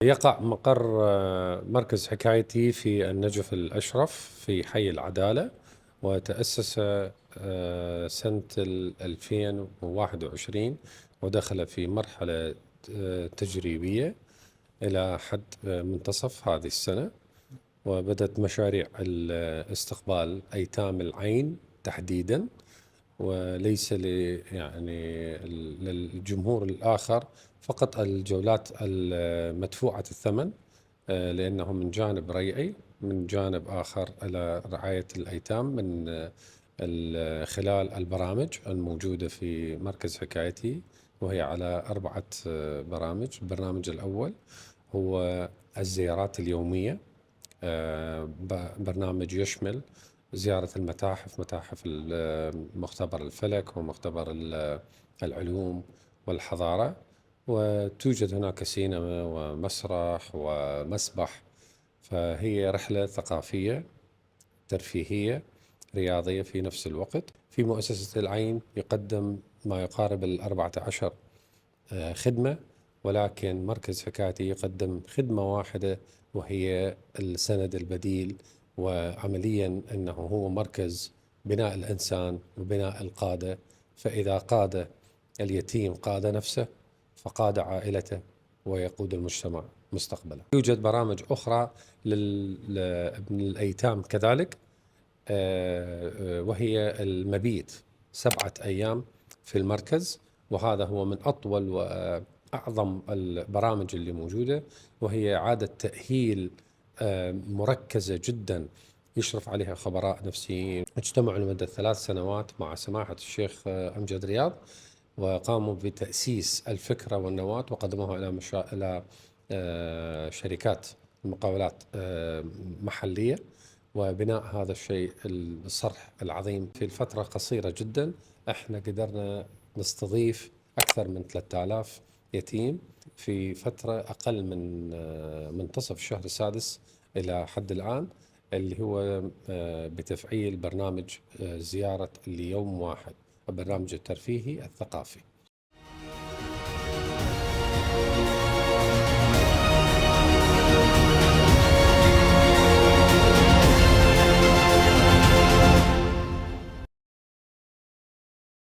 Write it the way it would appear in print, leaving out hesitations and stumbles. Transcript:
يقع مقر مركز حكايتي في النجف الأشرف في حي العدالة، وتأسس سنة 2021، ودخل في مرحلة تجريبية إلى حد منتصف هذه السنة. وبدأت مشاريع استقبال أيتام العين تحديدا، وليس يعني للجمهور الآخر، فقط الجولات المدفوعة الثمن، لأنه من جانب ريعي، من جانب آخر إلى رعاية الأيتام من خلال البرامج الموجودة في مركز حكايتي، وهي على 4 برامج. البرنامج الأول هو الزيارات اليومية، برنامج يشمل زيارة المتاحف، متاحف مختبر الفلك ومختبر العلوم والحضارة، وتوجد هناك سينما ومسرح ومسبح. فهي رحلة ثقافية ترفيهية رياضية في نفس الوقت. في مؤسسة العين يقدم ما يقارب 14 خدمة، ولكن مركز حكايتي يقدم خدمة واحدة، وهي السند البديل. وعمليا أنه هو مركز بناء الإنسان وبناء القادة، فإذا قاد اليتيم قاد نفسه، فقاد عائلته، ويقود المجتمع مستقبلا. يوجد برامج أخرى للأيتام كذلك، وهي المبيت 7 أيام في المركز، وهذا هو من أطول وأعظم البرامج اللي موجودة، وهي إعادة تأهيل مركزة جدا يشرف عليها خبراء نفسيين. اجتمعوا لمدة 3 سنوات مع سماحة الشيخ أمجد رياض، وقاموا بتأسيس الفكرة والنواة، وقدموها إلى شركات المقاولات محلية، وبناء هذا الشيء الصرح العظيم في الفترة قصيرة جدا. احنا قدرنا نستضيف أكثر من 3000 يتيم في فترة أقل من منتصف الشهر السادس إلى حد الآن، اللي هو بتفعيل برنامج زيارة ليوم واحد، البرنامج الترفيهي الثقافي.